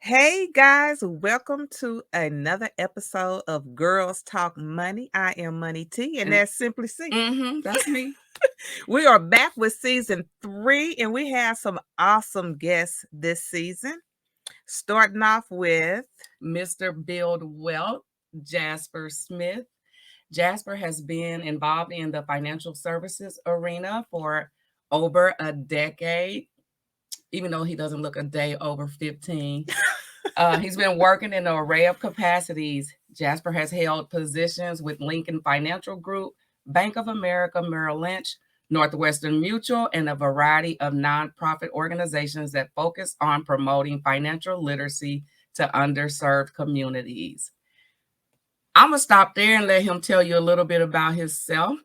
Hey guys, welcome to another episode of Girls Talk Money. I am Money T, and that's Simply C. That's me. We are back with season 3, and we have some awesome guests this season. Starting off with Mr. Build Wealth, Jasper Smith. Jasper has been involved in the financial services arena for over a decade, even though he doesn't look a day over 15. He's been working in an array of capacities. Jasper has held positions with Lincoln Financial Group, Bank of America, Merrill Lynch, Northwestern Mutual, and a variety of nonprofit organizations that focus on promoting financial literacy to underserved communities. I'm going to stop there and let him tell you a little bit about himself.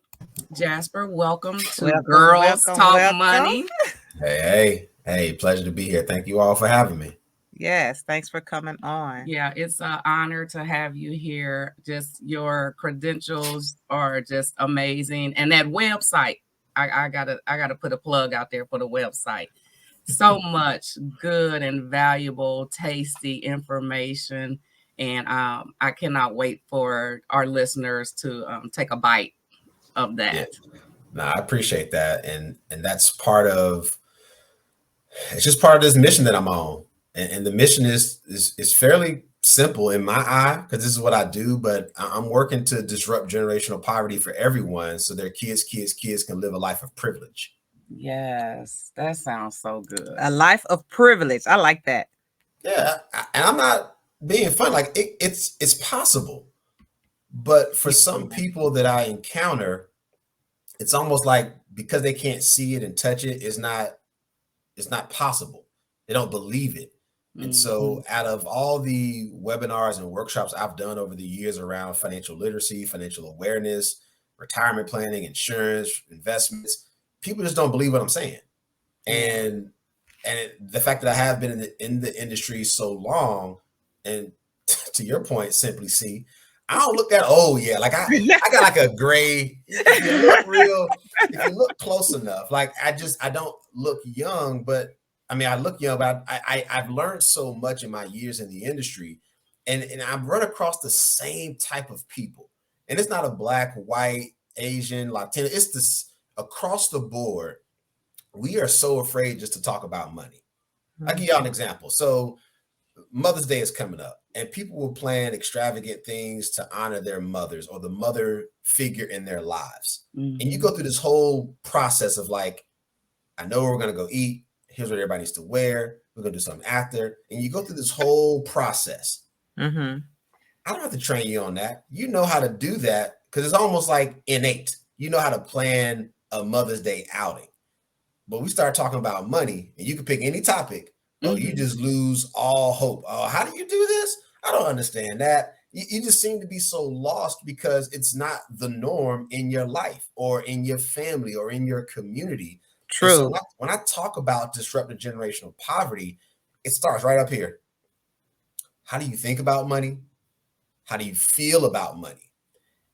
Jasper, welcome to Girls Talk Money. Hey, pleasure to be here. Thank you all for having me. Yes, thanks for coming on. Yeah, it's an honor to have you here. Just your credentials are just amazing. And that website, I gotta put a plug out there for the website. So much good and valuable, tasty information. And I cannot wait for our listeners to take a bite of that. Yeah. No, I appreciate that. And that's it's just part of this mission that I'm on. And the mission is fairly simple in my eye, because this is what I do, but I'm working to disrupt generational poverty for everyone so their kids can live a life of privilege. Yes, that sounds so good. A life of privilege. I like that. Yeah, and I'm not being funny. Like it's possible. But for some people that I encounter, it's almost like because they can't see it and touch it, it's not possible. They don't believe it. And so out of all the webinars and workshops I've done over the years around financial literacy, financial awareness, retirement planning, insurance, investments, people just don't believe what I'm saying. And the fact that I have been in the industry so long, and to your point, Simply C, I don't look that old yet. Like I got like a gray. If you look close enough, like I don't look young, but I mean I look young. But I've learned so much in my years in the industry, and I've run across the same type of people. And it's not a black, white, Asian, Latino. It's this across the board. We are so afraid just to talk about money. I'll give y'all an example. So Mother's Day is coming up, and people will plan extravagant things to honor their mothers or the mother figure in their lives. And you go through this whole process of like, I know we're going to go eat. Here's what everybody needs to wear. We're going to do something after. And you go through this whole process. I don't have to train you on that. You know how to do that because it's almost like innate. You know how to plan a Mother's Day outing. But we start talking about money, and you can pick any topic. Oh, you just lose all hope. Oh, how do you do this? I don't understand that. You just seem to be so lost because it's not the norm in your life or in your family or in your community. True. So when I talk about disruptive generational poverty, it starts right up here. How do you think about money? How do you feel about money?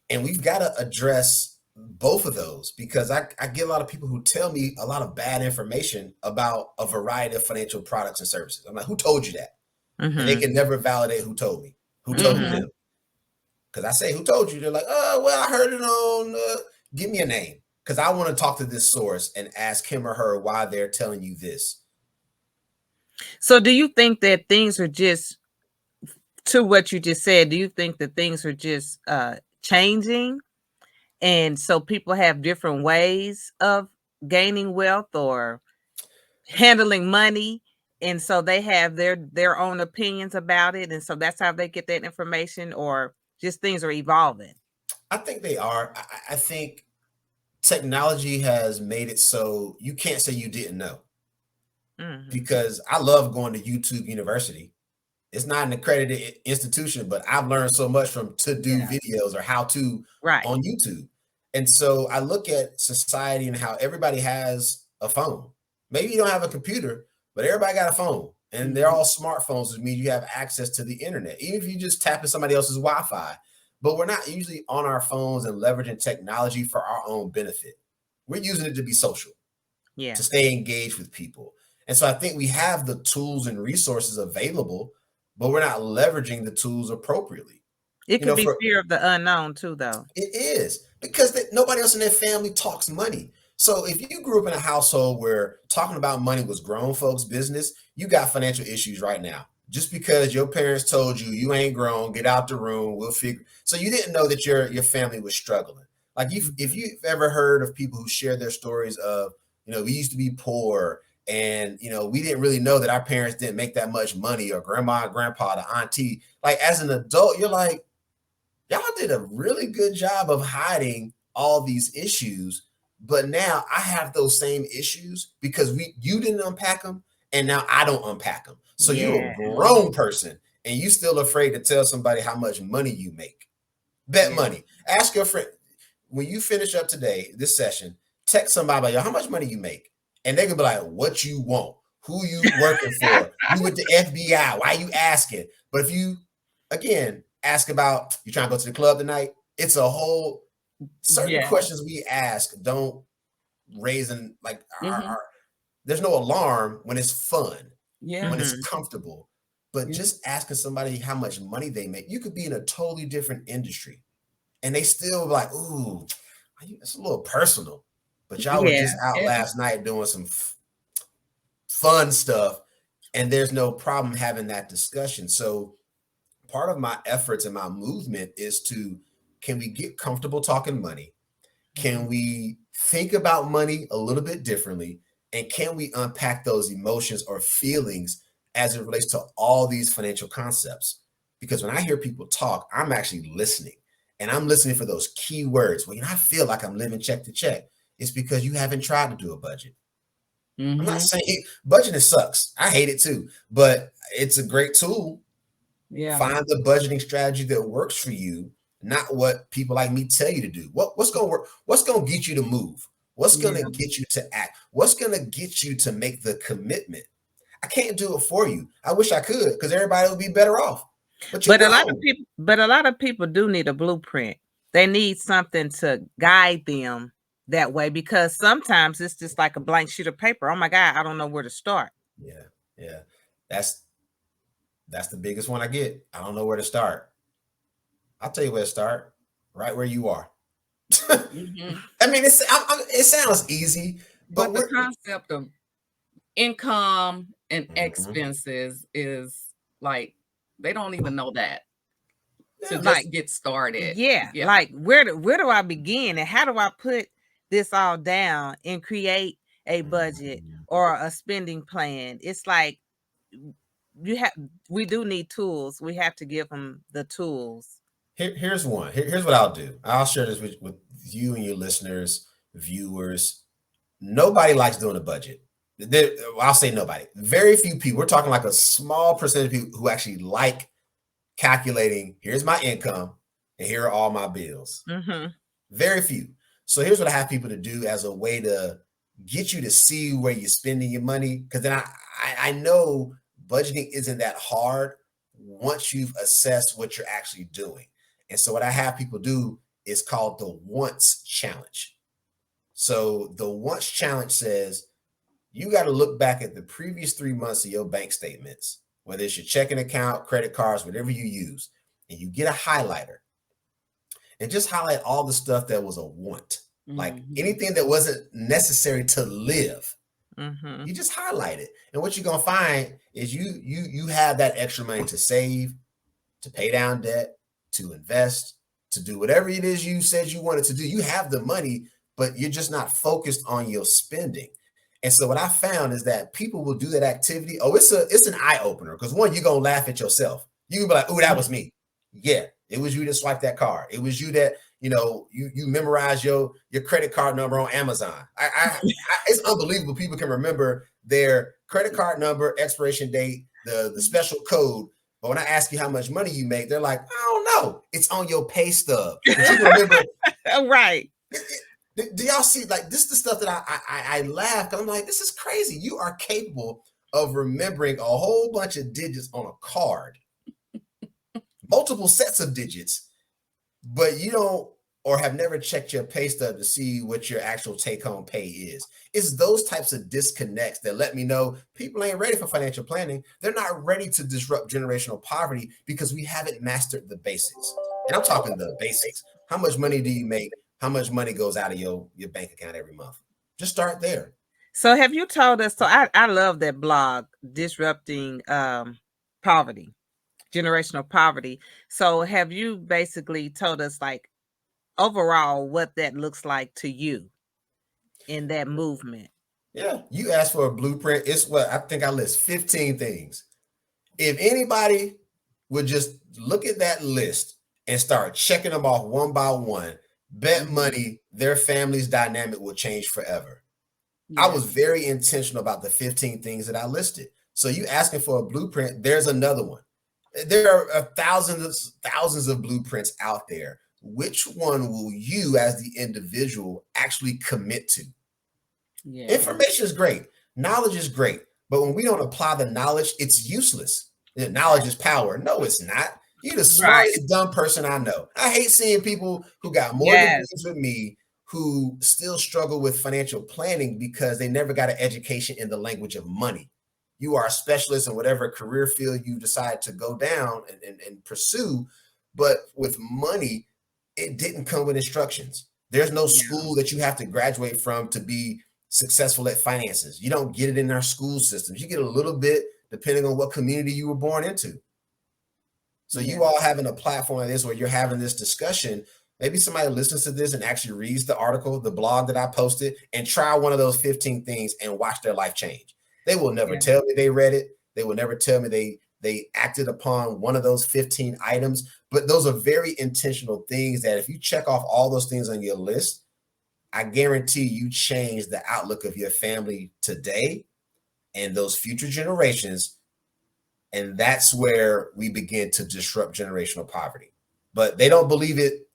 And we've got to address both of those, because I get a lot of people who tell me a lot of bad information about a variety of financial products and services. I'm like, who told you that? And they can never validate who told me. Who told them? Because I say, who told you? They're like, oh, well, I heard it on, give me a name. Because I want to talk to this source and ask him or her why they're telling you this. So do you think that things are just, to what you just said, do you think that things are just changing? And so people have different ways of gaining wealth or handling money. And so they have their own opinions about it. And so that's how they get that information, or just things are evolving? I think they are. I think technology has made it so you can't say you didn't know. Because I love going to YouTube University. It's not an accredited institution, but I've learned so much from to-do videos or how-to on YouTube. And so I look at society and how everybody has a phone. Maybe you don't have a computer, but everybody got a phone. And they're all smartphones, which means you have access to the internet, even if you just tap in somebody else's Wi-Fi. But we're not usually on our phones and leveraging technology for our own benefit. We're using it to be social, to stay engaged with people. And so I think we have the tools and resources available, but we're not leveraging the tools appropriately. It You know, could be for fear of the unknown too, though. it is because nobody else in their family talks money. So if you grew up in a household where talking about money was grown folks' business, you got financial issues right now. Just because your parents told you you ain't grown, get out the room, we'll figure. So you didn't know that your family was struggling. Like if you've ever heard of people who share their stories of, we used to be poor and we didn't really know that our parents didn't make that much money, or grandma and grandpa, the auntie. Like as an adult, you're like, y'all did a really good job of hiding all these issues, but now I have those same issues because you didn't unpack them, and now I don't unpack them. So you're a Yeah. grown person and you still afraid to tell somebody how much money you make. Bet money. Ask your friend when you finish up today, this session, text somebody like, yo, how much money you make? And they can be like, what you want, who you working for, you with the FBI, why you asking? But if you, again, ask about, you trying to go to the club tonight, it's a whole, certain questions we ask don't raise in like there's no alarm when it's fun, when it's comfortable. But just asking somebody how much money they make, you could be in a totally different industry and they still like, ooh, it's a little personal. But y'all were just out last night doing some fun stuff, and there's no problem having that discussion. So part of my efforts and my movement is can we get comfortable talking money? Can we think about money a little bit differently? And can we unpack those emotions or feelings as it relates to all these financial concepts? Because when I hear people talk, I'm actually listening, and I'm listening for those key words. Well, I feel like I'm living check to check. It's because you haven't tried to do a budget. I'm not saying budgeting sucks. I hate it too, but it's a great tool. Yeah. Find the budgeting strategy that works for you, not what people like me tell you to do. What's going to work? What's going to get you to move? What's going to get you to act? What's going to get you to make the commitment? I can't do it for you. I wish I could, because everybody would be better off. But a lot of people do need a blueprint. They need something to guide them that way, because sometimes it's just like a blank sheet of paper. Oh my God, I don't know where to start. Yeah. That's the biggest one I get. I don't know where to start. I'll tell you where to start. Right where you are. I mean, it sounds easy, but the concept of income and expenses is like, they don't even know that to just get started. Like where do I begin, and how do I put this all down and create a budget or a spending plan? It's like we do need tools. We have to give them the tools. Here's one. Here's what I'll do. I'll share this with you and your listeners, viewers. Nobody likes doing a budget. I'll say nobody. Very few people. We're talking like a small percentage of people who actually like calculating, here's my income and here are all my bills. Very few. So here's what I have people to do as a way to get you to see where you're spending your money. Because then I know budgeting isn't that hard once you've assessed what you're actually doing. And so what I have people do is called the once challenge. So the once challenge says you got to look back at the previous 3 months of your bank statements, whether it's your checking account, credit cards, whatever you use, and you get a highlighter and just highlight all the stuff that was a want, like anything that wasn't necessary to live. You just highlight it. And what you're going to find is you have that extra money to save, to pay down debt, to invest, to do whatever it is you said you wanted to do. You have the money, but you're just not focused on your spending. And so what I found is that people will do that activity. Oh, it's an eye opener, because one, you're going to laugh at yourself. You can be like, oh, that was me. Yeah, it was you that swiped that card. It was you that, you memorized your credit card number on Amazon. It's unbelievable. People can remember their credit card number, expiration date, the special code. But when I ask you how much money you make, they're like, I don't know. It's on your pay stub. But you remember, right. Do y'all see, like, this is the stuff that I laughed. I'm like, this is crazy. You are capable of remembering a whole bunch of digits on a card, multiple sets of digits, but you don't or have never checked your pay stub to see what your actual take-home pay is. It's those types of disconnects that let me know people ain't ready for financial planning. They're not ready to disrupt generational poverty because we haven't mastered the basics. And I'm talking the basics. How much money do you make? How much money goes out of your bank account every month? Just start there. So have you told us, so I love that blog, Disrupting Poverty, Generational Poverty. So have you basically told us like overall what that looks like to you in that movement? Yeah, you asked for a blueprint. It's what I think I list 15 things. If anybody would just look at that list and start checking them off one by one, bet money their family's dynamic will change forever. I was very intentional about the 15 things that I listed. So you asking for a blueprint, there's another one. There are thousands of blueprints out there. Which one will you as the individual actually commit to? Yeah. Information is great. Knowledge is great. But when we don't apply the knowledge, it's useless. Knowledge is power. No, it's not. You're the smartest dumb person I know. I hate seeing people who got more degrees with me who still struggle with financial planning because they never got an education in the language of money. You are a specialist in whatever career field you decide to go down and pursue. But with money, it didn't come with instructions. There's no school that you have to graduate from to be successful at finances. You don't get it in our school systems. You get a little bit depending on what community you were born into. So you all having a platform like this where you're having this discussion, maybe somebody listens to this and actually reads the article, the blog that I posted, and try one of those 15 things and watch their life change. They will never tell me they read it. They will never tell me they acted upon one of those 15 items. But those are very intentional things that if you check off all those things on your list, I guarantee you change the outlook of your family today and those future generations. And that's where we begin to disrupt generational poverty. But they don't believe it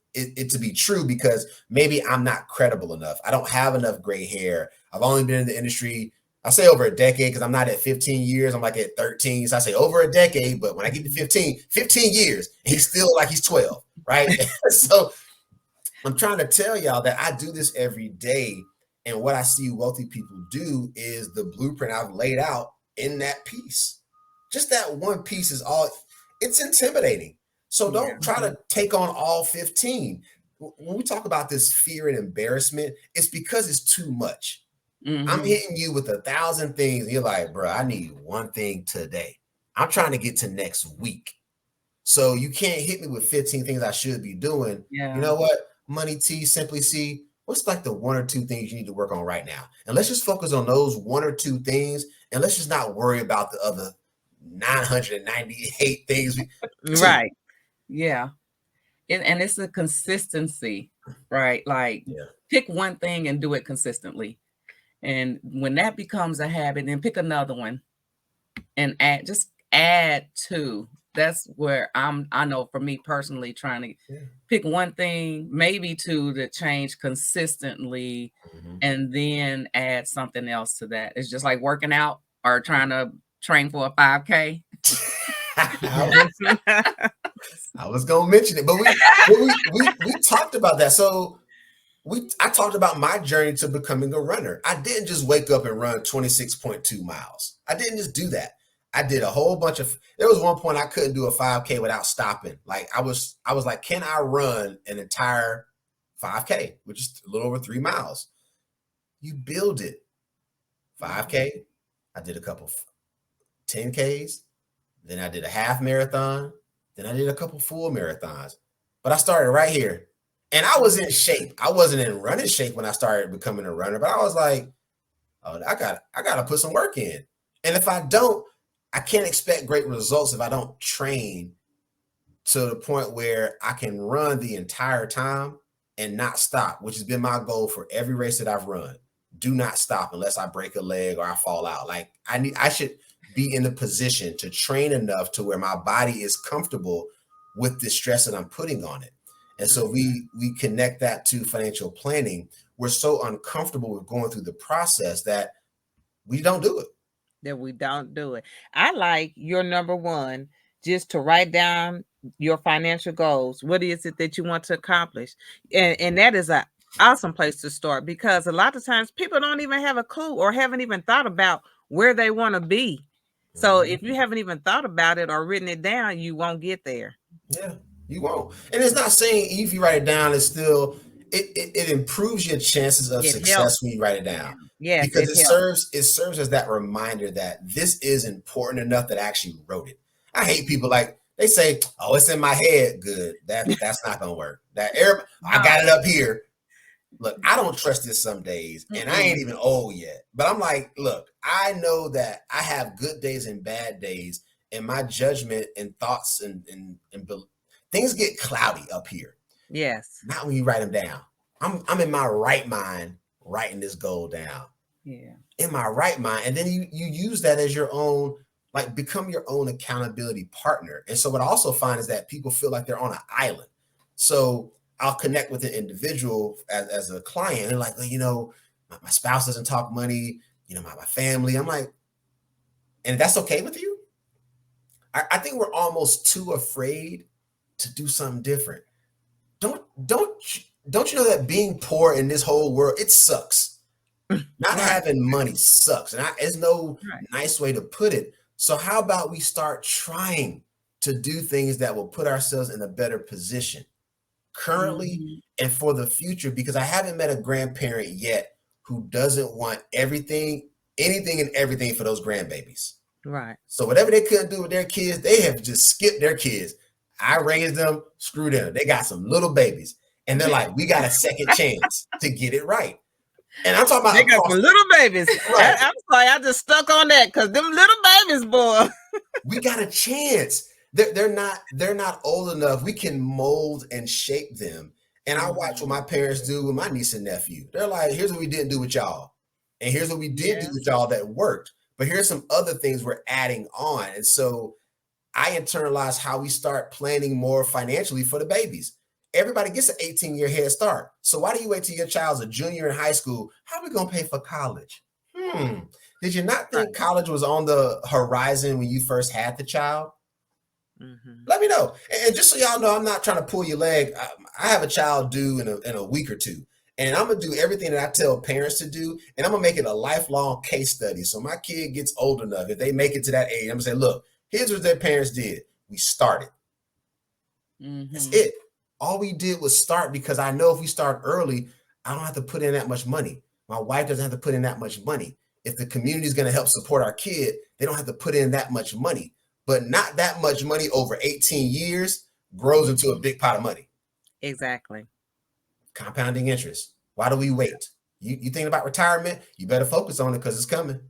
to be true because maybe I'm not credible enough. I don't have enough gray hair. I've only been in the industry, I say over a decade because I'm not at 15 years. I'm like at 13. So I say over a decade. But when I get to 15 years, he's still like he's 12, right? So I'm trying to tell y'all that I do this every day. And what I see wealthy people do is the blueprint I've laid out in that piece. Just that one piece is all, it's intimidating. So don't try to take on all 15. When we talk about this fear and embarrassment, it's because it's too much. I'm hitting you with 1,000 things. And you're like, bro, I need one thing today. I'm trying to get to next week. So you can't hit me with 15 things I should be doing. You know what? Money T, Simply C, what's like the one or two things you need to work on right now? And let's just focus on those one or two things. And let's just not worry about the other 998 things. Right. Yeah. And it's a consistency, right? Like pick one thing and do it consistently. And when that becomes a habit, then pick another one and add to. That's where I know for me personally, trying to pick one thing, maybe two to change consistently, and then add something else to that. It's just like working out or trying to train for a 5K. I was gonna mention it, but we talked about that. So I talked about my journey to becoming a runner. I didn't just wake up and run 26.2 miles. I didn't just do that. I did a whole bunch of, there was one point I couldn't do a 5K without stopping. Like I was like, can I run an entire 5K, which is a little over 3 miles? You build it. 5K. I did a couple 10Ks. Then I did a half marathon. Then I did a couple full marathons. But I started right here. And I was in shape. I wasn't in running shape when I started becoming a runner, but I was like, oh, I gotta put some work in. And if I don't, I can't expect great results if I don't train to the point where I can run the entire time and not stop, which has been my goal for every race that I've run. Do not stop unless I break a leg or I fall out. Like I should be in the position to train enough to where my body is comfortable with the stress that I'm putting on it. And so we connect that to financial planning. We're so uncomfortable with going through the process that we don't do it. I like your number one, just to write down your financial goals. What is it that you want to accomplish? And that is a awesome place to start, because a lot of times people don't even have a clue or haven't even thought about where they want to be. So if you haven't even thought about it or written it down, you won't get there. Yeah, you won't. And it's not saying if you write it down, it's still it improves your chances of It success helps. when you write it down. Yes, Because it helps. it serves as that reminder that this is important enough that I actually wrote it. I hate people like they say, "Oh, it's in my head." Good. That's not gonna work. I got it up here. Look, I don't trust this some days, and I ain't even old yet. But I'm like, look, I know that I have good days and bad days, and my judgment and thoughts and things get cloudy up here. Yes. Not when you write them down. I'm in my right mind writing this goal down. Yeah. In my right mind, and then you use that as your own, like become your own accountability partner. And so what I also find is that people feel like they're on an island. So I'll connect with an individual as a client and like, well, you know, my spouse doesn't talk money, you know, my family. I'm like, and that's okay with you? I think we're almost too afraid to do something different. Don't you know that being poor in this whole world, it sucks. Not having money sucks. And there's no nice way to put it. So how about we start trying to do things that will put ourselves in a better position currently and for the future? Because I haven't met a grandparent yet who doesn't want anything and everything for those grandbabies. Right. So whatever they couldn't do with their kids, they have just skipped their kids. I raised them, screw them. They got some little babies. And they're like, we got a second chance to get it right. And I'm talking about they got some little babies. Right. I'm sorry, I just stuck on that because them little babies, boy. We got a chance. They're not old enough. We can mold and shape them. And I watch what my parents do with my niece and nephew. They're like, here's what we didn't do with y'all. And here's what we did do with y'all that worked. But here's some other things we're adding on. And so I internalize how we start planning more financially for the babies. Everybody gets an 18-year head start. So why do you wait till your child's a junior in high school? How are we going to pay for college? Did you not think college was on the horizon when you first had the child? Let me know. And just so y'all know, I'm not trying to pull your leg. I have a child due in a week or two. And I'm going to do everything that I tell parents to do. And I'm going to make it a lifelong case study. So my kid gets old enough, if they make it to that age, I'm going to say, look, here's what their parents did. We started. That's it. All we did was start, because I know if we start early, I don't have to put in that much money. My wife doesn't have to put in that much money. If the community is going to help support our kid, they don't have to put in that much money. But not that much money over 18 years grows into a big pot of money. Exactly. Compounding interest. Why do we wait? You thinking about retirement? You better focus on it because it's coming.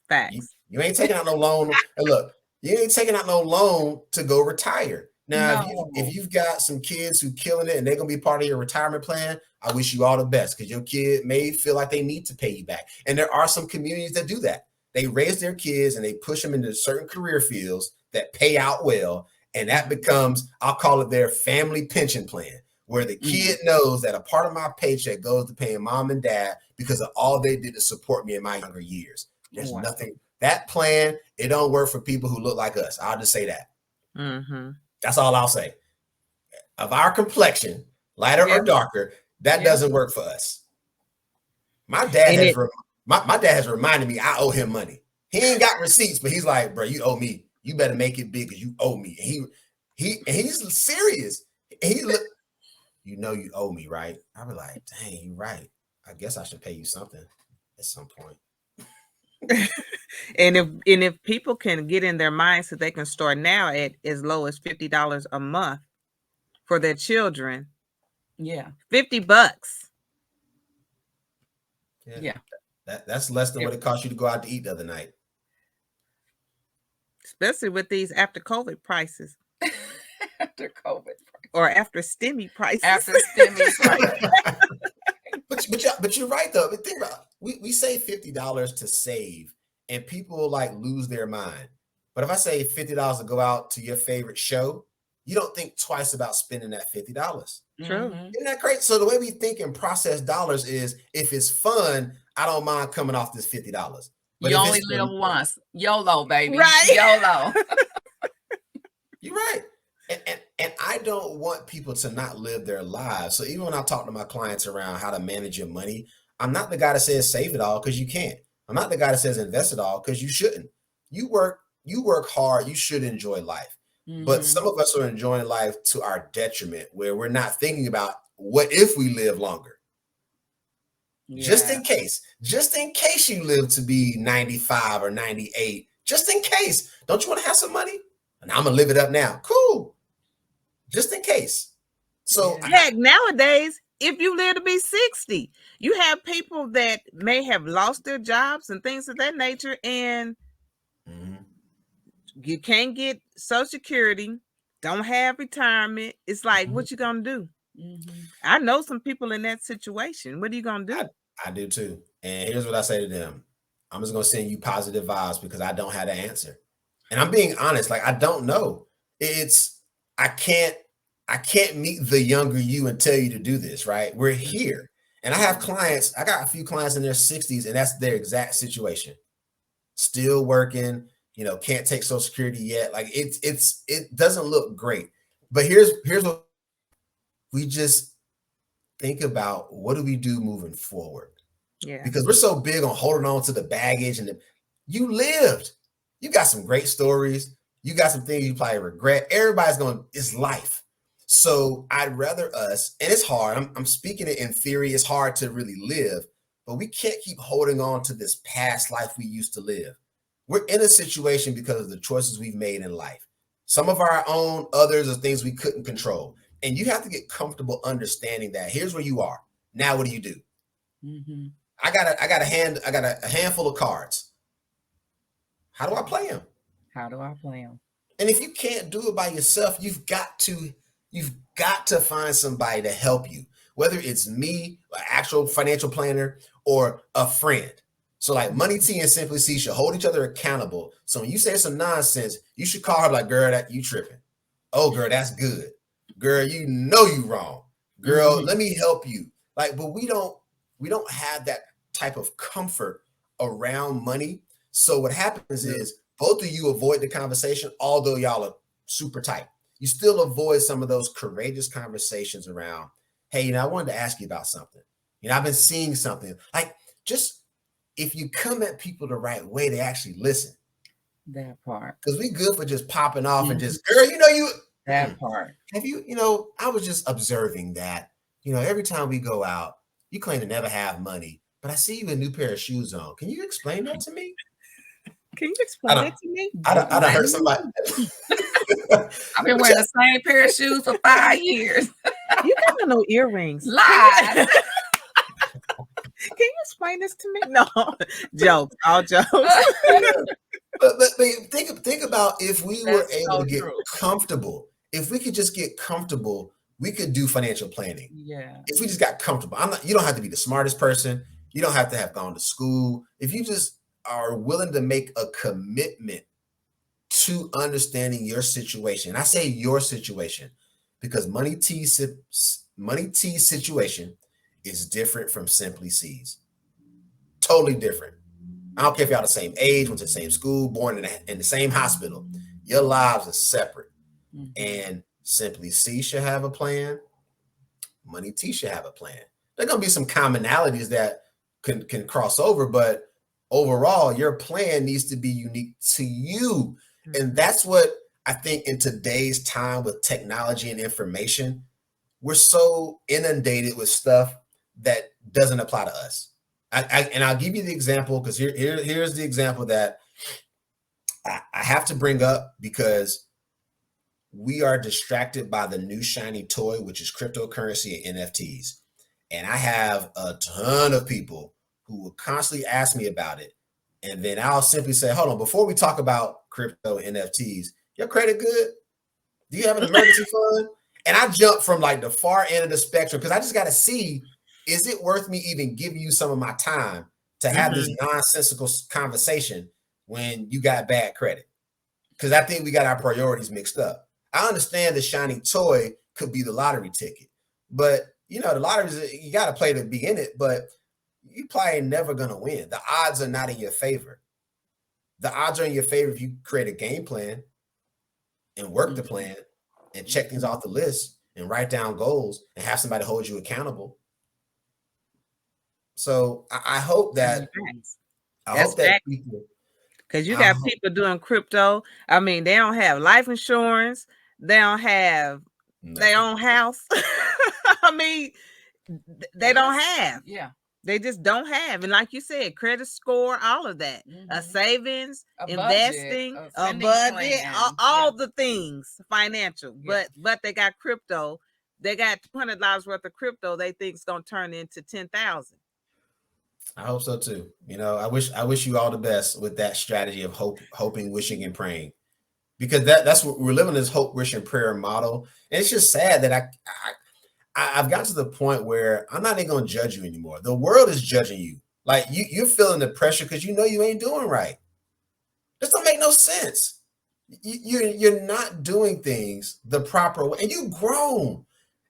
Facts. You ain't taking out no loan. And look, you ain't taking out no loan to go retire. Now, if you've got some kids who killing it and they're going to be part of your retirement plan, I wish you all the best, because your kid may feel like they need to pay you back. And there are some communities that do that. They raise their kids and they push them into certain career fields that pay out well. And that becomes, I'll call it their family pension plan, where the kid knows that a part of my paycheck goes to paying mom and dad because of all they did to support me in my younger years. There's nothing, that plan, it don't work for people who look like us. I'll just say that. That's all I'll say. Of our complexion, lighter or darker, that doesn't work for us. My dad has reminded me I owe him money. He ain't got receipts, but he's like, bro, you owe me. You better make it big because you owe me. And he's serious. You know you owe me, right? I be like, dang, you're right. I guess I should pay you something at some point. And if people can get in their minds that they can start now at as low as $50 a month for their children. Yeah. $50. Yeah. That's less than what it cost you to go out to eat the other night. Especially with these after COVID prices. After COVID prices. Or after STEMI prices. After STEMI prices. But you're right though. But think about it. We say $50 to save, and people like lose their mind. But if I say $50 to go out to your favorite show, you don't think twice about spending that $50. True. Isn't that great? So the way we think and process dollars is, if it's fun, I don't mind coming off this $50. But you only live once. YOLO, baby. Right. YOLO. You're right. And I don't want people to not live their lives. So even when I talk to my clients around how to manage your money, I'm not the guy that says save it all because you can't. I'm not the guy that says invest it all because you shouldn't. You work hard, you should enjoy life. But some of us are enjoying life to our detriment, where we're not thinking about what if we live longer. Just in case you live to be 95 or 98, just in case. Don't you want to have some money? And I'm gonna live it up now. Cool. Just in case. So heck, nowadays, if you live to be 60, you have people that may have lost their jobs and things of that nature, and you can't get Social Security, don't have retirement. It's like, what you gonna do? I know some people in that situation. What are you gonna do? I do too. And here's what I say to them. I'm just gonna send you positive vibes because I don't have the answer. And I'm being honest, like I don't know. I can't meet the younger you and tell you to do this, right? We're here. And I have clients, I got a few clients in their 60s, and that's their exact situation. Still working, can't take Social Security yet. Like it doesn't look great. But here's what we just think about: what do we do moving forward? Yeah. Because we're so big on holding on to the baggage and you lived. You got some great stories. You got some things you probably regret. Everybody's going, it's life. So I'd rather us, and it's hard. I'm speaking it in theory. It's hard to really live, but we can't keep holding on to this past life we used to live. We're in a situation because of the choices we've made in life. Some of our own, others are things we couldn't control. And you have to get comfortable understanding that. Here's where you are. Now, what do you do? I got a handful of cards. How do I play them? And if you can't do it by yourself, you've got to find somebody to help you, whether it's me, an actual financial planner, or a friend. So like Money T and Simply C should hold each other accountable. So when you say some nonsense, you should call her like, girl, that you tripping. Oh, girl, that's good. Girl, you know you wrong. Girl, let me help you. Like, but we don't have that type of comfort around money. So what happens is both of you avoid the conversation, although y'all are super tight. You still avoid some of those courageous conversations around, hey, I wanted to ask you about something. I've been seeing something. Like, just if you come at people the right way, they actually listen. That part. Because we good for just popping off and just, girl, that part. Have you, I was just observing that, every time we go out, you claim to never have money, but I see you a new pair of shoes on. Can you explain that to me? Can you explain that to me? I done heard somebody. I've been wearing the same pair of shoes for 5 years. You got no earrings. Lies. Can you explain this to me? No, jokes, all jokes. but think about if we were able to get comfortable. If we could just get comfortable, we could do financial planning. Yeah. If we just got comfortable, you don't have to be the smartest person. You don't have to have gone to school. If you just are willing to make a commitment to understanding your situation, and I say your situation because Money T's situation is different from Simply C's. Totally different. I don't care if y'all the same age, went to the same school, born in the same hospital. Your lives are separate. And Simply C should have a plan. Money T should have a plan. There are going to be some commonalities that can cross over, but overall, your plan needs to be unique to you. And that's what I think in today's time with technology and information, we're so inundated with stuff that doesn't apply to us. And I'll give you the example because here's the example that I have to bring up because we are distracted by the new shiny toy, which is cryptocurrency and NFTs. And I have a ton of people who will constantly ask me about it. And then I'll simply say, hold on, before we talk about crypto and NFTs, your credit good? Do you have an emergency fund? And I jump from like the far end of the spectrum because I just got to see, is it worth me even giving you some of my time to have this nonsensical conversation when you got bad credit? Because I think we got our priorities mixed up. I understand the shiny toy could be the lottery ticket, but the lottery, you got to play to be in it, but you probably never going to win. The odds are not in your favor. The odds are in your favor if you create a game plan and work the plan and check things off the list and write down goals and have somebody hold you accountable. So I hope that That's people, because you I got hope, people doing crypto. I mean, they don't have life insurance. They don't have their nothing. own house. I mean, they don't have. Yeah. They just don't have. And like you said, credit score, all of that. Savings, A budget, investing, a a spending budget, plan. all Yeah. the things financial. Yeah. But they got crypto. They got $200 worth of crypto they think is gonna turn into 10,000. I hope so too. You know, I wish you all the best with that strategy of hoping, wishing, and praying, because that's what we're living, this hope, wish, and prayer model. And it's just sad that I've gotten to the point where I'm not even going to judge you anymore. The world is judging you. Like you're feeling the pressure because you know you ain't doing right. This don't make no sense. You're not doing things the proper way, and you grown.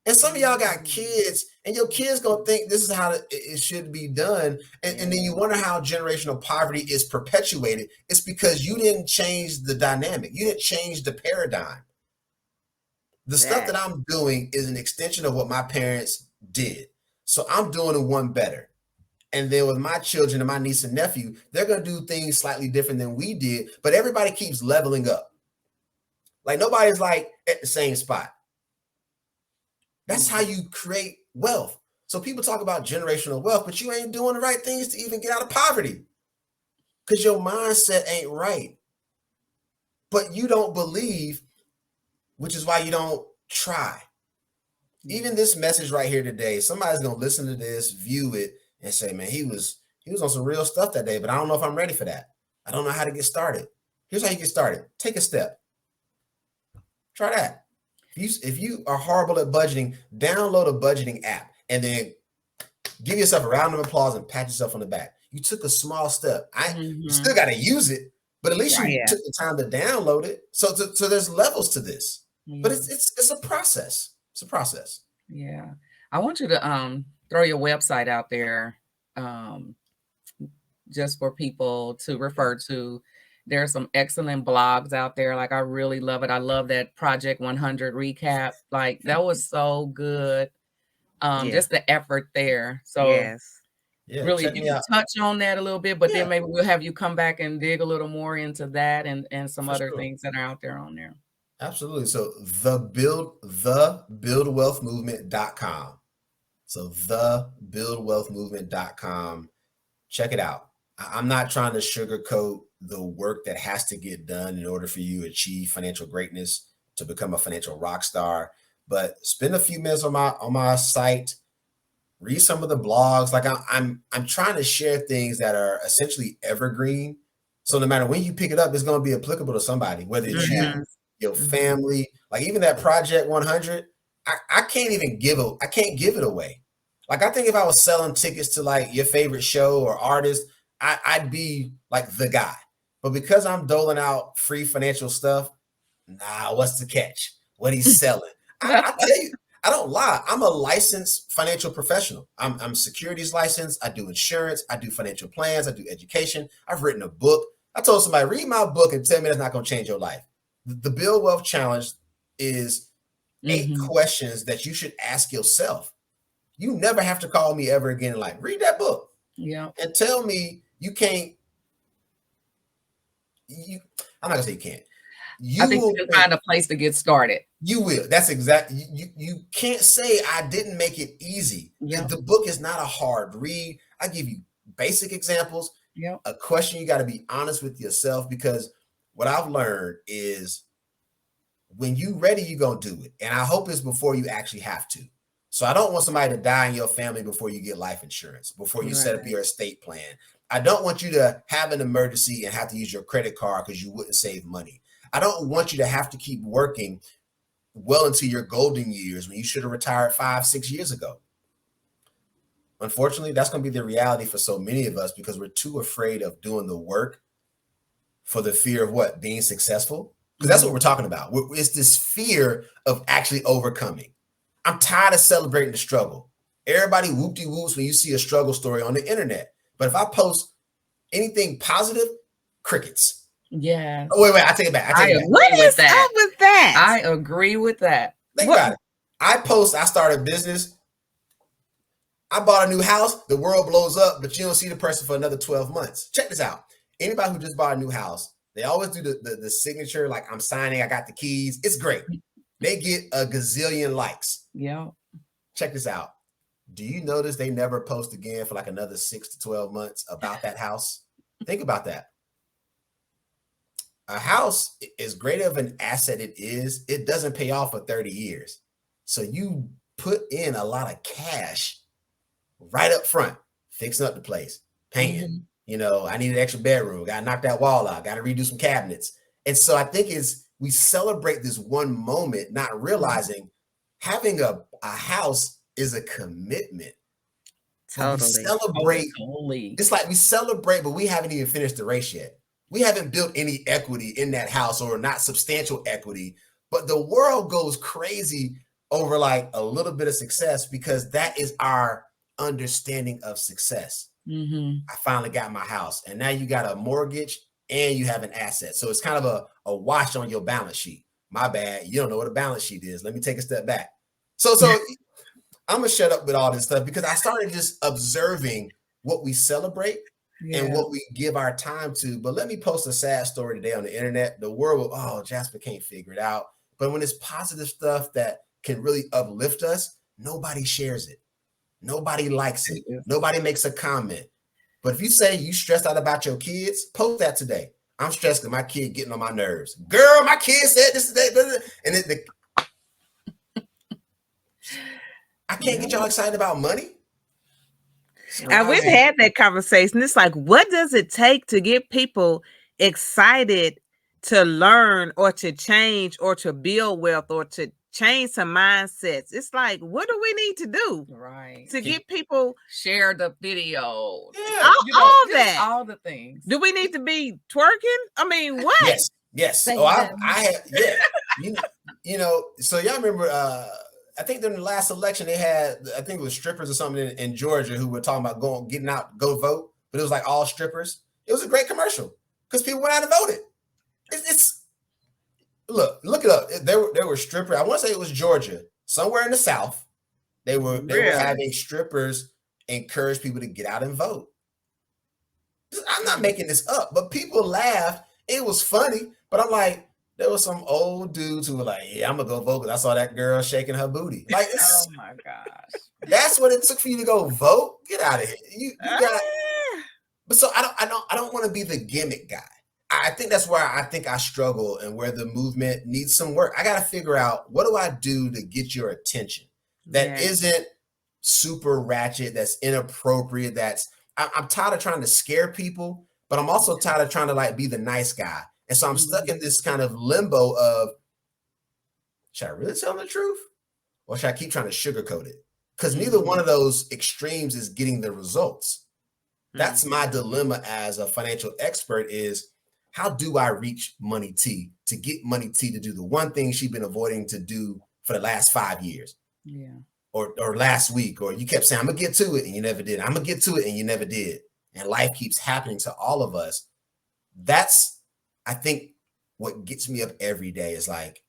And some of y'all got kids, and your kids gonna think this is how it should be done, and then you wonder how generational poverty is perpetuated. It's because you didn't change the dynamic. You didn't change the paradigm. The stuff that I'm doing is an extension of what my parents did, so I'm doing it one better. And then with my children and my niece and nephew, they're going to do things slightly different than we did, but everybody keeps leveling up. Like nobody's like at the same spot. That's how you create wealth. So people talk about generational wealth, but you ain't doing the right things to even get out of poverty because your mindset ain't right. But you don't believe, which is why you don't try. Even this message right here today, somebody's going to listen to this, view it, and say, man, he was on some real stuff that day, but I don't know if I'm ready for that. I don't know how to get started. Here's how you get started. Take a step. Try that. If you are horrible at budgeting, download a budgeting app and then give yourself a round of applause and pat yourself on the back. You took a small step. You still got to use it, but at least you took the time to download it. So there's levels to this, but it's a process. It's a process. Yeah. I want you to throw your website out there just for people to refer to. There are some excellent blogs out there. Like, I really love it. I love that Project 100 recap. Like, that was so good. Just the effort there. So really, if you can touch on that a little bit, but then maybe we'll have you come back and dig a little more into that and some other things that are out there on there. Absolutely. So thebuildwealthmovement.com. So thebuildwealthmovement.com. Check it out. I'm not trying to sugarcoat the work that has to get done in order for you to achieve financial greatness, to become a financial rock star. But spend a few minutes on my site, read some of the blogs. Like I'm trying to share things that are essentially evergreen. So no matter when you pick it up, it's going to be applicable to somebody, whether it's you, your family, like even that Project 100. I can't give it away. Like, I think if I was selling tickets to like your favorite show or artist, I'd be like the guy. But because I'm doling out free financial stuff, what's the catch? What he's selling? I tell you, I don't lie. I'm a licensed financial professional. I'm securities licensed. I do insurance. I do financial plans. I do education. I've written a book. I told somebody, read my book and tell me that's not going to change your life. The Build Wealth Challenge is 8 questions that you should ask yourself. You never have to call me ever again in life. Read that book. Yeah. And tell me you can't. I'm not going to say you can't. I think you can find a place to get started. You will. That's exactly. You can't say I didn't make it easy. Yep. The book is not a hard read. I give you basic examples. Yep. A question you got to be honest with yourself, because what I've learned is when you ready, you're going to do it. And I hope it's before you actually have to. So I don't want somebody to die in your family before you get life insurance, before you set up your estate plan. I don't want you to have an emergency and have to use your credit card because you wouldn't save money. I don't want you to have to keep working well into your golden years when you should have retired 5-6 years ago. Unfortunately, that's going to be the reality for so many of us because we're too afraid of doing the work for the fear of what? Being successful? Because that's what we're talking about. It's this fear of actually overcoming. I'm tired of celebrating the struggle. Everybody whoop-de-whoops when you see a struggle story on the internet. But if I post anything positive, crickets. Yes. Oh, wait, I take it back. I take it back. What agree with is that. up with that? I agree with that. Think about it. I started a business. I bought a new house. The world blows up, but you don't see the person for another 12 months. Check this out. Anybody who just bought a new house, they always do the signature, like I'm signing, I got the keys. It's great. They get a gazillion likes. Yeah. Check this out. Do you notice they never post again for like another 6 to 12 months about that house? Think about that. A house, as great of an asset it doesn't pay off for 30 years. So you put in a lot of cash right up front, fixing up the place, painting. I need an extra bedroom. Got to knock that wall out. Got to redo some cabinets. And so I think we celebrate this one moment, not realizing having a house is a commitment. Totally. We celebrate. Totally. It's like we celebrate, but we haven't even finished the race yet. We haven't built any equity in that house, or not substantial equity. But the world goes crazy over like a little bit of success, because that is our understanding of success. I finally got my house, and now you got a mortgage and you have an asset. So it's kind of a wash on your balance sheet. My bad. You don't know what a balance sheet is. Let me take a step back. So I'm going to shut up with all this stuff, because I started just observing what we celebrate and what we give our time to. But let me post a sad story today on the internet. The world will, Jasper can't figure it out. But when it's positive stuff that can really uplift us, nobody shares it. Nobody likes it. Nobody makes a comment. But if you say you stressed out about your kids, post that today. I'm stressed because my kid getting on my nerves. Girl, my kid said this today. And I can't get y'all excited about money. And we've had that conversation. It's like, what does it take to get people excited to learn or to change or to build wealth or to change some mindsets? It's like, what do we need to do to get people share the video? Yeah, all the things. Do we need to be twerking? I mean, what? Yes. So So y'all remember? I think during the last election they had, I think it was strippers or something in Georgia who were talking about getting out, go vote, but it was like all strippers. It was a great commercial because people went out and voted. Look it up. There were strippers. I want to say it was Georgia, somewhere in the South. They were having strippers encourage people to get out and vote. I'm not making this up, but people laughed. It was funny, but I'm like, there was some old dudes who were like, yeah, I'm gonna go vote because I saw that girl shaking her booty. Like, oh my gosh, that's what it took for you to go vote. Get out of here. You got. But so I don't want to be the gimmick guy. I think that's where I think I struggle and where the movement needs some work. I got to figure out, what do I do to get your attention that isn't super ratchet, that's inappropriate, I'm tired of trying to scare people, but I'm also tired of trying to like be the nice guy. And so I'm stuck in this kind of limbo of, should I really tell them the truth? Or should I keep trying to sugarcoat it? Because neither one of those extremes is getting the results. That's my dilemma as a financial expert, is how do I reach Money T to get Money T to do the one thing she's been avoiding to do for the last 5 years? Yeah. Or last week, or you kept saying, I'm gonna get to it and you never did. I'm gonna get to it and you never did. And life keeps happening to all of us. That's, I think, what gets me up every day is like,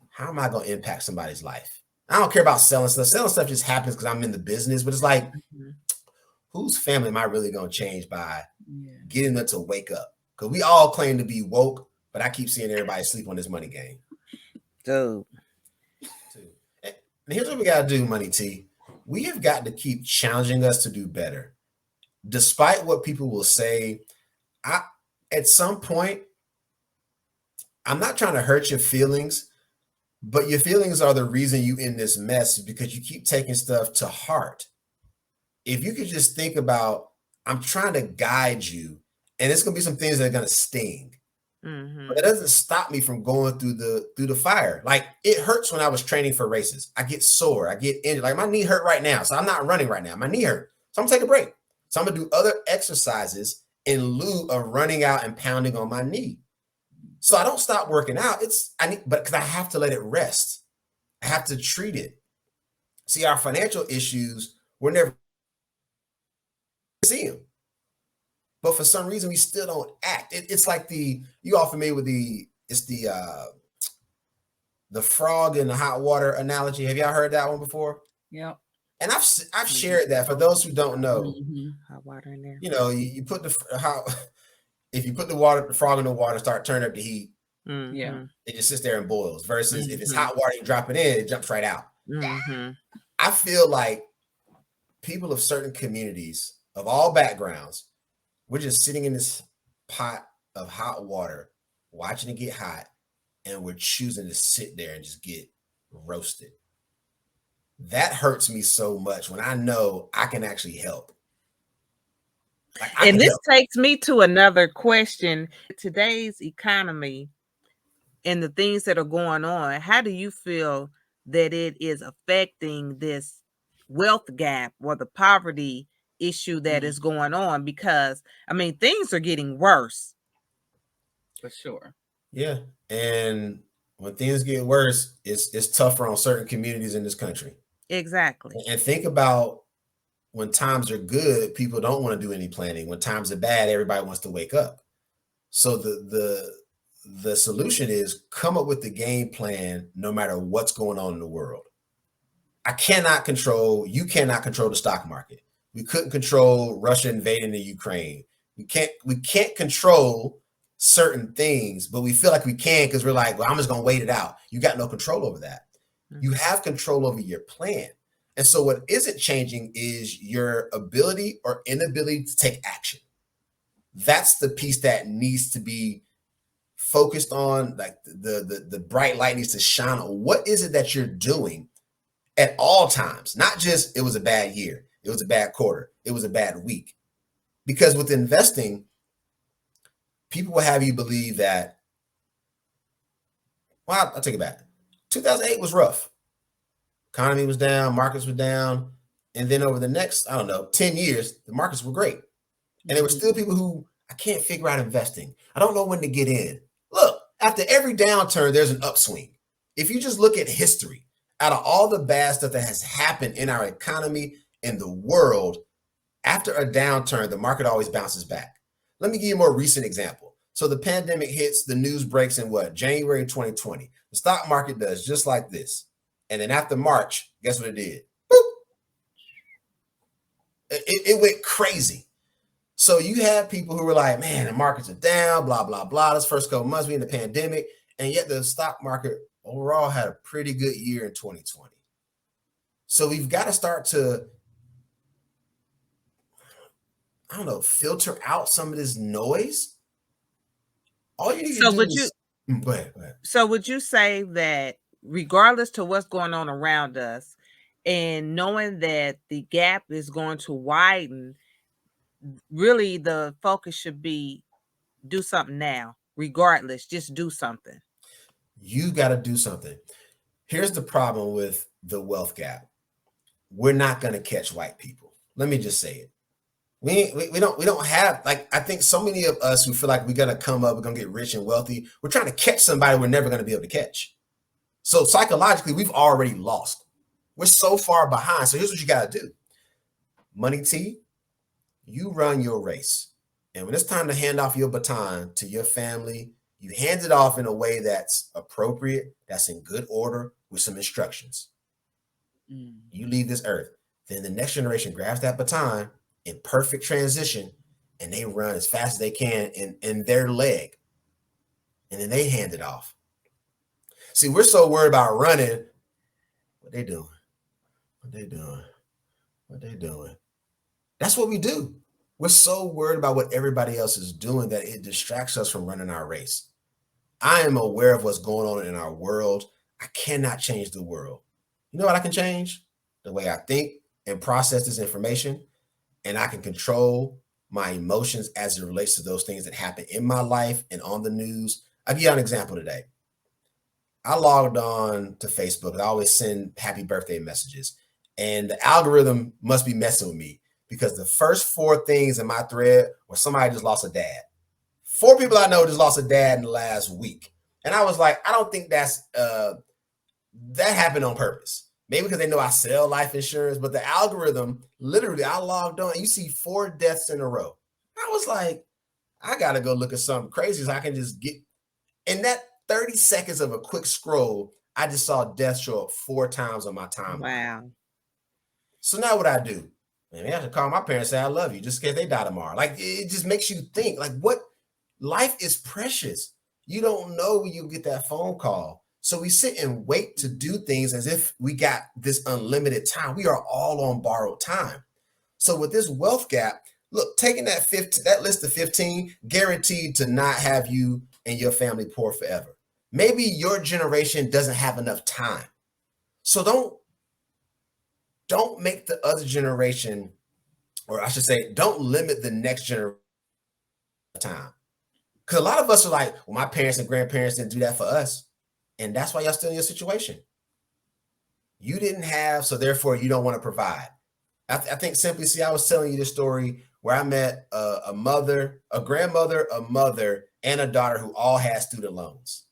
how am I going to impact somebody's life? I don't care about selling stuff. Selling stuff just happens because I'm in the business, but it's like, whose family am I really going to change by getting them to wake up? Because we all claim to be woke, but I keep seeing everybody sleep on this money game. Dude. And here's what we got to do, Money T. We have got to keep challenging us to do better. Despite what people will say, at some point, I'm not trying to hurt your feelings, but your feelings are the reason you in this mess, because you keep taking stuff to heart. If you could just think about, I'm trying to guide you, and it's going to be some things that are going to sting. But it doesn't stop me from going through the fire. Like, it hurts when I was training for races. I get sore. I get injured. Like, my knee hurt right now, so I'm not running right now. My knee hurt. So I'm going to take a break. So I'm going to do other exercises in lieu of running out and pounding on my knee. So I don't stop working out. But because I have to let it rest. I have to treat it. See, our financial issues, we're never see them. but for some reason we still don't act. It's like you all familiar with the frog in the hot water analogy. Have y'all heard that one before? Yep. And I've shared that for those who don't know. Hot water in there. You put if you put the frog in the water, start turning up the heat. Yeah. It just sits there and boils. Versus if it's hot water, you drop it in, it jumps right out. I feel like people of certain communities of all backgrounds, we're just sitting in this pot of hot water, watching it get hot, and we're choosing to sit there and just get roasted. That hurts me so much when I know I can actually help. And this takes me to another question. Today's economy and the things that are going on, how do you feel that it is affecting this wealth gap or the poverty issue that is going on? Because, I mean, things are getting worse. For sure. Yeah. And when things get worse, it's tougher on certain communities in this country. Exactly. And think about when times are good, people don't want to do any planning. When times are bad, everybody wants to wake up. So the solution is come up with the game plan no matter what's going on in the world. You cannot control the stock market. We couldn't control Russia invading the Ukraine. We can't control certain things, but we feel like we can because we're like, well, I'm just going to wait it out. You got no control over that. You have control over your plan. And so what isn't changing is your ability or inability to take action. That's the piece that needs to be focused on. Like the bright light needs to shine on what is it that you're doing at all times, not just it was a bad year, it was a bad quarter, it was a bad week. Because with investing, people will have you believe that, well, I'll take it back. 2008 was rough. Economy was down, markets were down. And then over the next, 10 years, the markets were great. And there were still people who, I can't figure out investing. I don't know when to get in. Look, after every downturn, there's an upswing. If you just look at history, out of all the bad stuff that has happened in our economy and the world, after a downturn, the market always bounces back. Let me give you a more recent example. So the pandemic hits, the news breaks in January 2020. The stock market does just like this. And then after March, guess what it did? Boop. It went crazy. So you have people who were like, man, the markets are down, blah, blah, blah. This first couple months we in the pandemic. And yet the stock market overall had a pretty good year in 2020. So we've got to start to, filter out some of this noise. All you need to do is... Go ahead. So would you say that regardless to what's going on around us and knowing that the gap is going to widen, really the focus should be do something now, regardless, just do something. You got to do something. Here's the problem with the wealth gap. We're not going to catch white people. Let me just say it. We don't have, I think so many of us who feel like we're going to come up, we're going to get rich and wealthy. We're trying to catch somebody we're never going to be able to catch. So psychologically, we've already lost. We're so far behind. So here's what you got to do. Money T, you run your race. And when it's time to hand off your baton to your family, you hand it off in a way that's appropriate, that's in good order, with some instructions. You leave this earth. Then the next generation grabs that baton in perfect transition, and they run as fast as they can in their leg. And then they hand it off. See, we're so worried about running. What they doing? That's what we do. We're so worried about what everybody else is doing that it distracts us from running our race. I am aware of what's going on in our world. I cannot change the world. You know what I can change? The way I think and process this information. And I can control my emotions as it relates to those things that happen in my life and on the news. I'll give you an example today. I logged on to Facebook. I always send happy birthday messages. And the algorithm must be messing with me because the first 4 things in my thread were somebody just lost a dad. 4 people I know just lost a dad in the last week. And I was like, I don't think that happened on purpose. Maybe because they know I sell life insurance, but the algorithm, literally, I logged on, you see 4 deaths in a row. I was like, I gotta go look at something crazy so I can just get in that 30 seconds of a quick scroll. I just saw death show up 4 times on my timeline. Wow. So now what I do? Man, I have to call my parents and say I love you just in case they die tomorrow. Like it just makes you think, like, what life is precious. You don't know when you get that phone call. So we sit and wait to do things as if we got this unlimited time. We are all on borrowed time. So with this wealth gap, look, taking that list of 15, guaranteed to not have you and your family poor forever. Maybe your generation doesn't have enough time. So don't make the other generation, or I should say, don't limit the next generation time. Because a lot of us are like, well, my parents and grandparents didn't do that for us. And that's why y'all still in your situation. You didn't have, so therefore you don't want to provide. I think simply, see, I was telling you this story where I met a mother, a grandmother, a mother, and a daughter who all had student loans.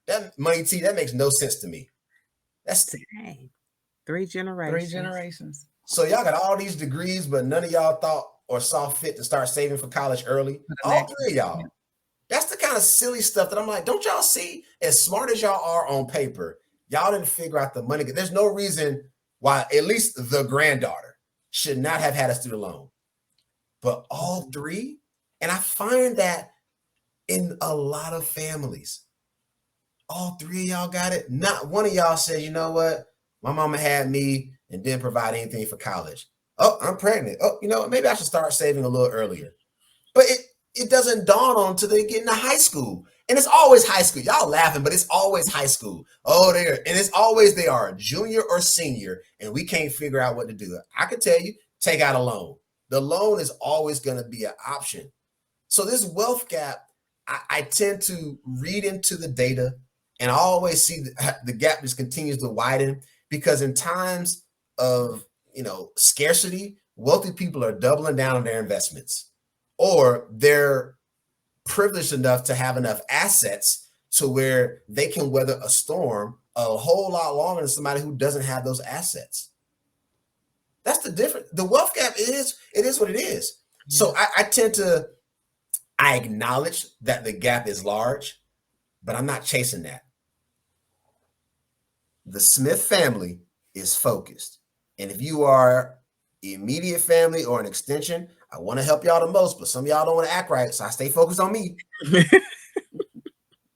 That money, T, that makes no sense to me. That's Dang. 3 generations. 3 generations. So y'all got all these degrees, but none of y'all thought or saw fit to start saving for college early. All 3 of y'all. That's the kind of silly stuff that I'm like, don't y'all see? As smart as y'all are on paper, y'all didn't figure out the money. There's no reason why at least the granddaughter should not have had a student loan. But all 3, and I find that in a lot of families, all 3 of y'all got it. Not one of y'all said, you know what? My mama had me and didn't provide anything for college. Oh, I'm pregnant. Oh, you know what? Maybe I should start saving a little earlier. But it doesn't dawn on until they get into high school. And it's always high school. Y'all laughing, but it's always high school. Oh, and it's always they are a junior or senior, and we can't figure out what to do. I can tell you, take out a loan. The loan is always going to be an option. So this wealth gap, I tend to read into the data, and I always see the gap just continues to widen, because in times of scarcity, wealthy people are doubling down on their investments, or they're privileged enough to have enough assets to where they can weather a storm a whole lot longer than somebody who doesn't have those assets. That's the difference. The wealth gap is what it is. Yeah. So I acknowledge that the gap is large, but I'm not chasing that. The Smith family is focused. And if you are immediate family or an extension, I want to help y'all the most, but some of y'all don't want to act right. So I stay focused on me.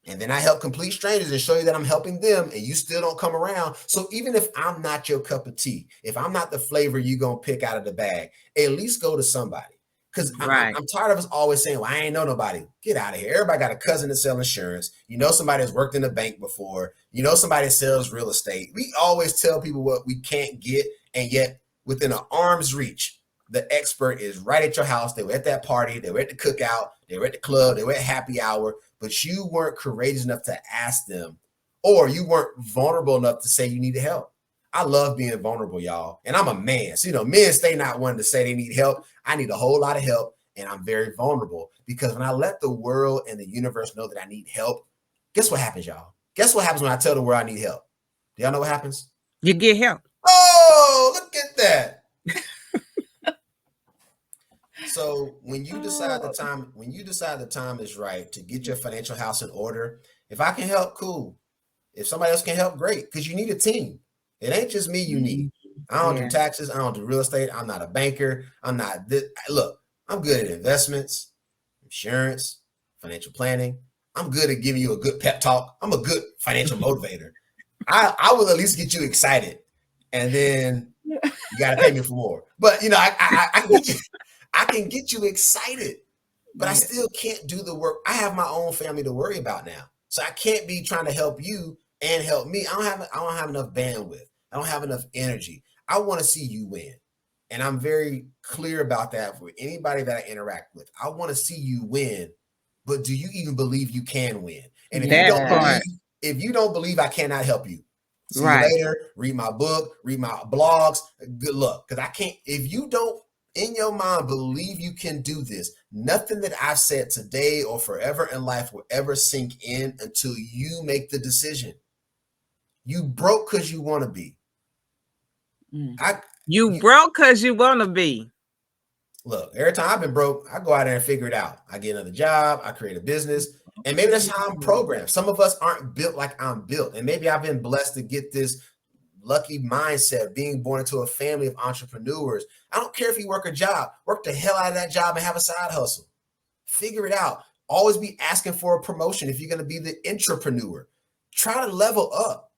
And then I help complete strangers and show you that I'm helping them, and you still don't come around. So even if I'm not your cup of tea, if I'm not the flavor you're going to pick out of the bag, at least go to somebody. Because I'm tired of us always saying, well, I ain't know nobody. Get out of here. Everybody got a cousin that sells insurance. You know somebody that's worked in a bank before. You know somebody that sells real estate. We always tell people what we can't get, and yet within an arm's reach, the expert is right at your house. They were at that party. They were at the cookout. They were at the club. They were at happy hour. But you weren't courageous enough to ask them, or you weren't vulnerable enough to say you needed help. I love being vulnerable, y'all. And I'm a man. So, men stay not wanting to say they need help. I need a whole lot of help, and I'm very vulnerable, because when I let the world and the universe know that I need help, guess what happens, y'all? Guess what happens when I tell the world I need help? Do y'all know what happens? You get help. Oh, look at that. So when you decide the time is right to get your financial house in order, if I can help, cool. If somebody else can help, great, because you need a team. It ain't just me you need. I don't do taxes. I don't do real estate. I'm not a banker. I'm not this. Look, I'm good at investments, insurance, financial planning. I'm good at giving you a good pep talk. I'm a good financial motivator. I will at least get you excited, and then you got to pay me for more. But I can get you excited, but I still can't do the work. I have my own family to worry about now, so I can't be trying to help you and help me. I don't have enough bandwidth. I don't have enough energy. I want to see you win, and I'm very clear about that for anybody that I interact with. I want to see you win, but do you even believe you can win? And if you don't believe I cannot help you, see you later. Read my book, read my blogs. Good luck, because I can't. If you don't, in your mind, believe you can do this, nothing that I've said today or forever in life will ever sink in until you make the decision. You broke because you want to be. You broke because you want to be. Look, every time I've been broke, I go out there and figure it out. I get another job, I create a business, and maybe that's how I'm programmed. Some of us aren't built like I'm built, and maybe I've been blessed to get this lucky mindset of being born into a family of entrepreneurs. I don't care if you work a job, work the hell out of that job and have a side hustle. Figure it out. Always be asking for a promotion if you're going to be the intrapreneur. Try to level up.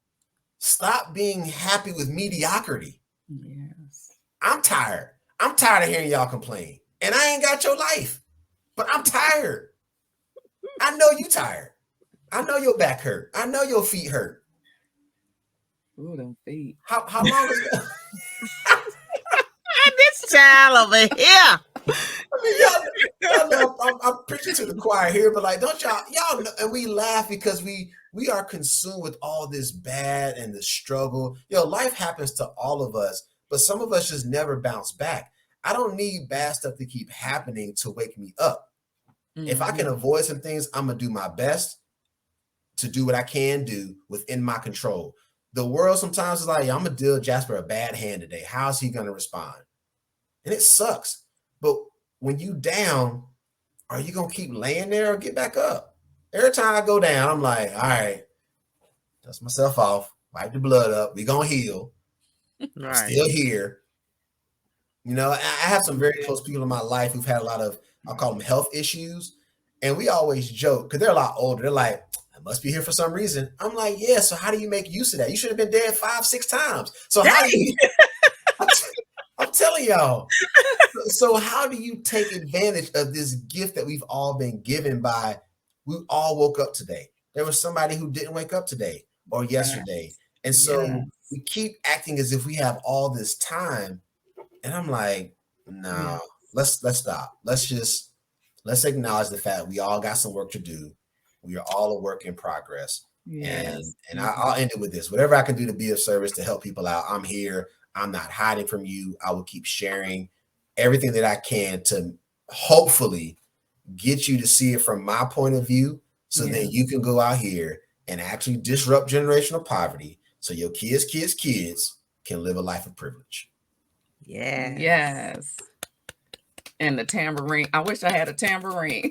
Stop being happy with mediocrity. Yes. I'm tired. I'm tired of hearing y'all complain. And I ain't got your life. But I'm tired. I know you tired. I know your back hurt. I know your feet hurt. Ooh, them feet. How long is that? This child over here. I mean, y'all know I'm preaching to the choir here, but like, don't y'all know, and we laugh because we are consumed with all this bad and the struggle. Life happens to all of us, but some of us just never bounce back. I don't need bad stuff to keep happening to wake me up. Mm-hmm. If I can avoid some things, I'm gonna do my best to do what I can do within my control. The world sometimes is like, I'm gonna deal Jasper a bad hand today. How's he gonna respond? And it sucks. But when you down, are you going to keep laying there or get back up? Every time I go down, I'm like, all right, dust myself off, wipe the blood up. We're going to heal. Right. I'm still here. I have some very close people in my life who've had a lot of, I'll call them health issues. And we always joke because they're a lot older. They're like, I must be here for some reason. I'm like, yeah. So how do you make use of that? You should have been dead 5-6 times. So how do you... I'm telling y'all. So how do you take advantage of this gift that we've all been given by, we all woke up today. There was somebody who didn't wake up today or yesterday. And so we keep acting as if we have all this time. And I'm like, no, let's stop. Let's acknowledge the fact we all got some work to do. We are all a work in progress. Yes. And I'll end it with this. Whatever I can do to be of service to help people out, I'm here. I'm not hiding from you. I will keep sharing everything that I can to hopefully get you to see it from my point of view so that you can go out here and actually disrupt generational poverty so your kids can live a life of privilege. Yes. And the tambourine. I wish I had a tambourine.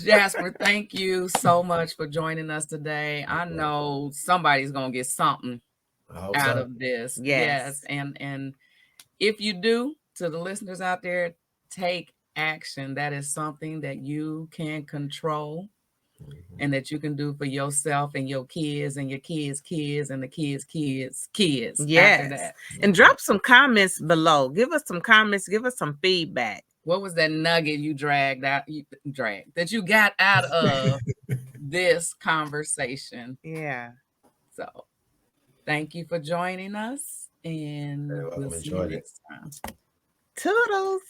Jasper, thank you so much for joining us today. I know somebody's going to get something out of this. Yes. And if you do, to the listeners out there, take action. That is something that you can control and that you can do for yourself and your kids and your kids' kids and the kids' kids. Yes. After that. And drop some comments below. Give us some comments. Give us some feedback. What was that nugget you that you got out of this conversation? Yeah. So thank you for joining us, and we'll see you next time. Toodles.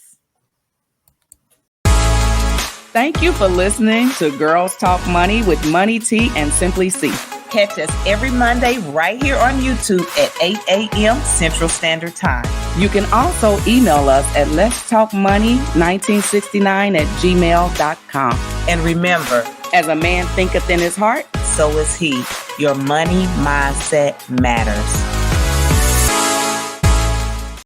Thank you for listening to Girls Talk Money with Money T and Simply C. Catch us every Monday right here on YouTube at 8 a.m. Central Standard Time. You can also email us at letstalkmoney1969@gmail.com. And remember, as a man thinketh in his heart, so is he. Your money mindset matters.